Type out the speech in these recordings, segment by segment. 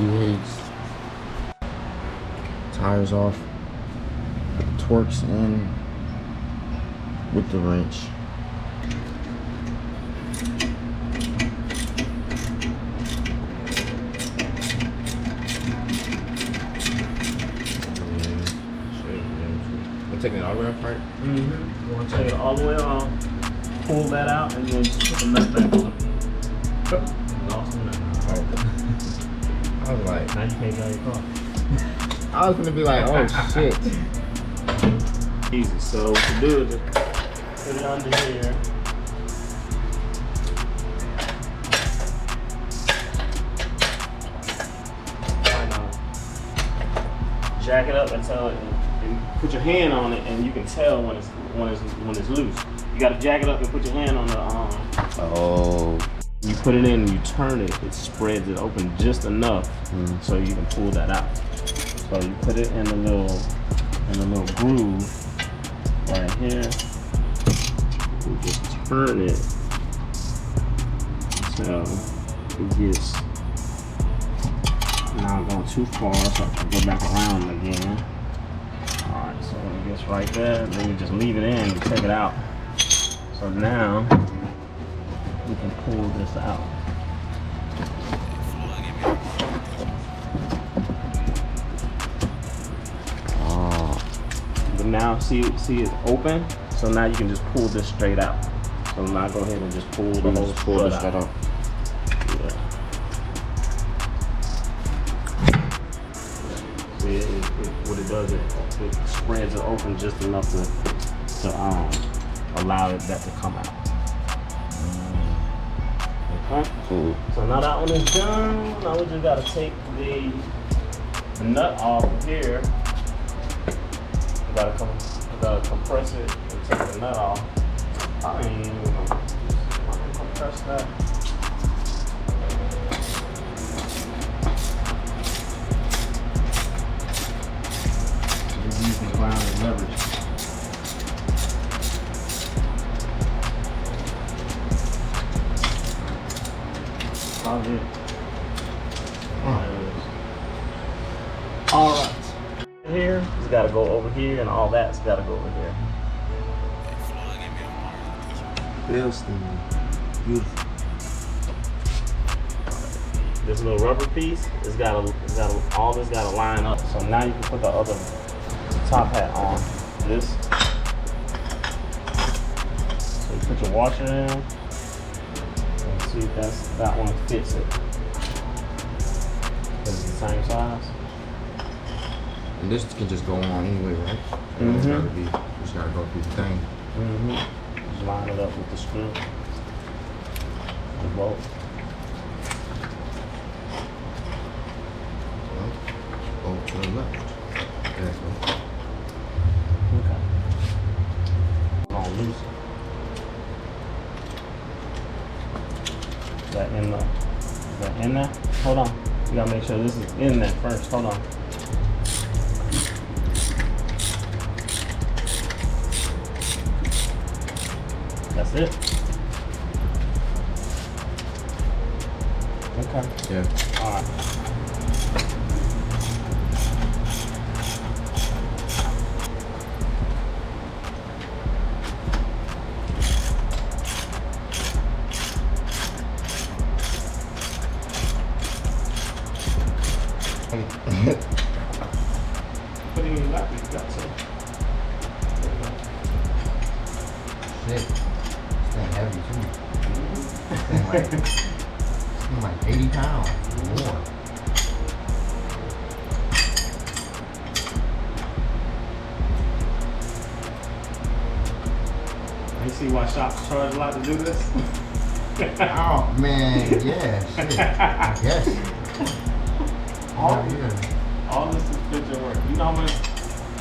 V8s. Tires off. Torques in with the wrench. Taking it all the way apart? Mm-hmm. You want to take it all the way off, pull that out, and then just put the nut back on. Lost the nut. Oh. I was like, now you can't drive your car. I was gonna be like, oh shit. Easy. So what you do is just put it under here. Jack it up until it. Put your hand on it, and you can tell when it's loose. You got to jack it up and put your hand on the Oh. You put it in and you turn it. It spreads it open just enough so you can pull that out. So you put it in the little groove right here. You just turn it until it gets not going too far, so I can go back around again. Alright, so when it gets right there, then you just leave it in and take it out. So now we can pull this out. Oh. But now see it's open, so now you can just pull this straight out. So now go ahead and just pull the whole strut out. Yeah. See, what it does, it spreads it open just enough to allow that to come out. Okay. Cool. So now that one is done. Now we just gotta take the nut off of here. We gotta compress it and take the nut off. I ain't even gonna compress that. Using ground and leverage. That's it. All right. Here, it's got to go over here, and all that's got to go over here. BILSTEIN. Beautiful. This little rubber piece, all this got to line up. So now you can put the other top hat on. This. So you put your washer in, and see if that one fits it. It's the same size. And this can just go on anyway, right? Just gotta go through the thing. Just line it up with the screw. The bolt. Go to the left. That's right. Okay. I'll loose it. Is that in there? Hold on. You gotta make sure this is in there first. Hold on. That's it. Okay. Yeah. All right. Put it in your lap if you got to. Shit. This thing heavy too. This thing like 80 pounds or more. You see why shops charge a lot to do this? Oh man, yeah, shit. I guess. All this suspension work. You know how much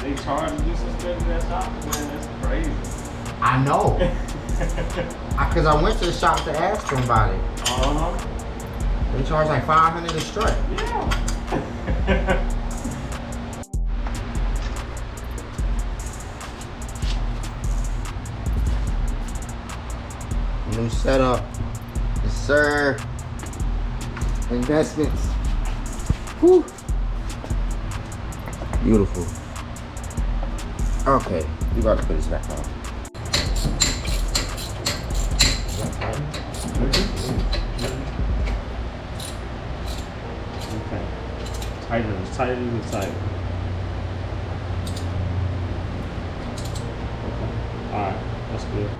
they charge to do suspension at shops? Man, that's crazy. I know. Cause I went to the shop to ask them about it. They charge like $500 a strut. Yeah. New setup. Yes, sir. Investments. Whew. Beautiful. Okay, we got to put this back on. Okay. Tighten it, tighten it, tighten. Okay. Alright, that's good.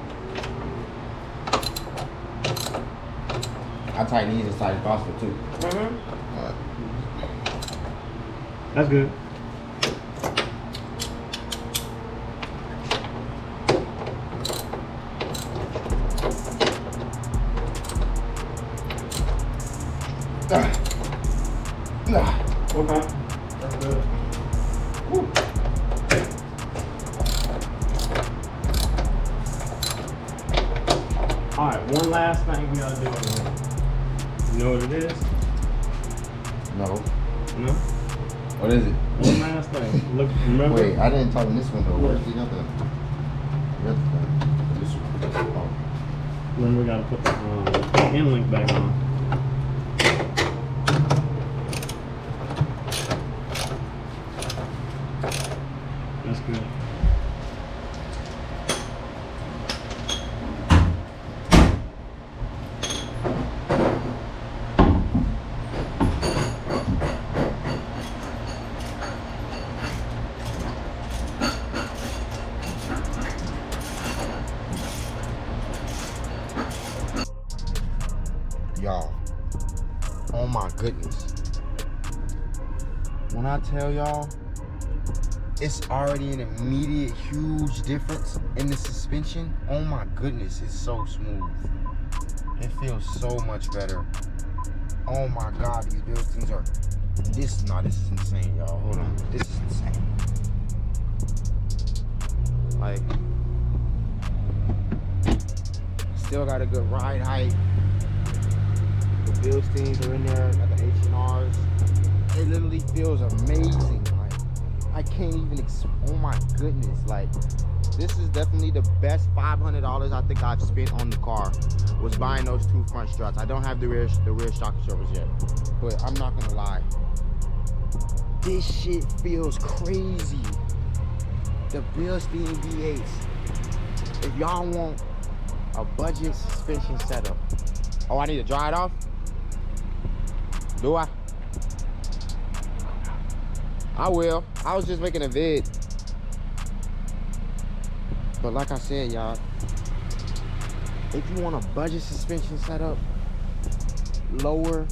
I tighten these inside the faucet too. That's good. Okay. That's good. Woo. Alright, one last thing we gotta do. You know what it is? No. No? What is it? One last thing. Look, remember? Wait, I didn't talk in this window. Where's the other thing? This one. Oh. Remember, we gotta put the end link back on. That's good. Y'all, oh my goodness. When I tell y'all, it's already an immediate huge difference in the suspension. Oh my goodness, it's so smooth. It feels so much better. Oh my God, these BILSTEINs are, this is insane, y'all. Hold on, this is insane. Like, still got a good ride height. The BILSTEINs are in there, got the H&Rs. It literally feels amazing. Like, I can't even, oh my goodness. Like, this is definitely the best $500 I think I've spent on the car, was buying those two front struts. I don't have the rear shock absorbers yet, but I'm not gonna lie. This shit feels crazy. The BILSTEIN V8s. If y'all want a budget suspension setup. Oh, I need to dry it off? Do I? I will. I was just making a vid. But like I said, y'all, if you want a budget suspension setup, lower,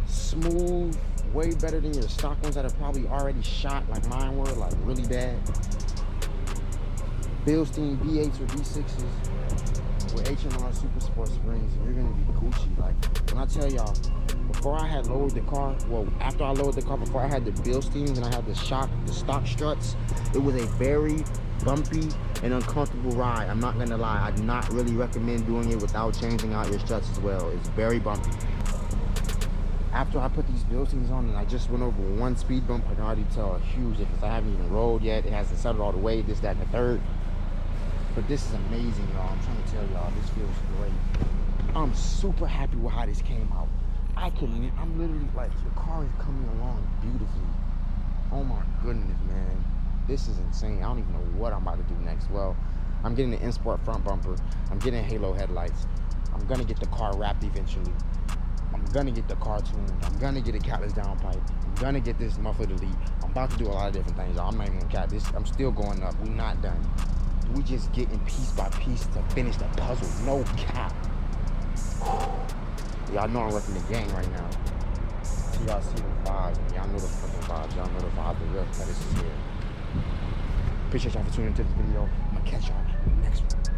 smooth, way better than your stock ones that are probably already shot like mine were, like really bad. BILSTEIN V8s or V6s with H&R Super Sport springs, and you're gonna be Gucci. Like, when I tell y'all, before I had lowered the car, well, after I lowered the car, before I had the BILSTEINs and I had the stock struts, it was a very bumpy and uncomfortable ride. I'm not gonna lie, I do not really recommend doing it without changing out your struts as well. It's very bumpy. After I put these BILSTEINs on and I just went over one speed bump, I can already tell a huge difference. I haven't even rolled yet. It hasn't settled all the way, this, that, and the third. But this is amazing, y'all. I'm trying to tell y'all, this feels great. I'm super happy with how this came out. I'm literally like, the car is coming along beautifully. Oh my goodness, man. This is insane. I don't even know what I'm about to do next. Well, I'm getting the N-Sport front bumper. I'm getting halo headlights. I'm gonna get the car wrapped eventually. I'm gonna get the car tuned. I'm gonna get a catless downpipe. I'm gonna get this muffler delete. I'm about to do a lot of different things, y'all. I'm not even gonna cap this. I'm still going up. We're not done. We just getting piece by piece to finish the puzzle. No cap. Y'all know I'm working the game right now. So y'all see the vibes. Y'all know the fucking vibes. Y'all know the vibe, the real that is here. Appreciate y'all for tuning into this video. I'm gonna catch y'all in the next one.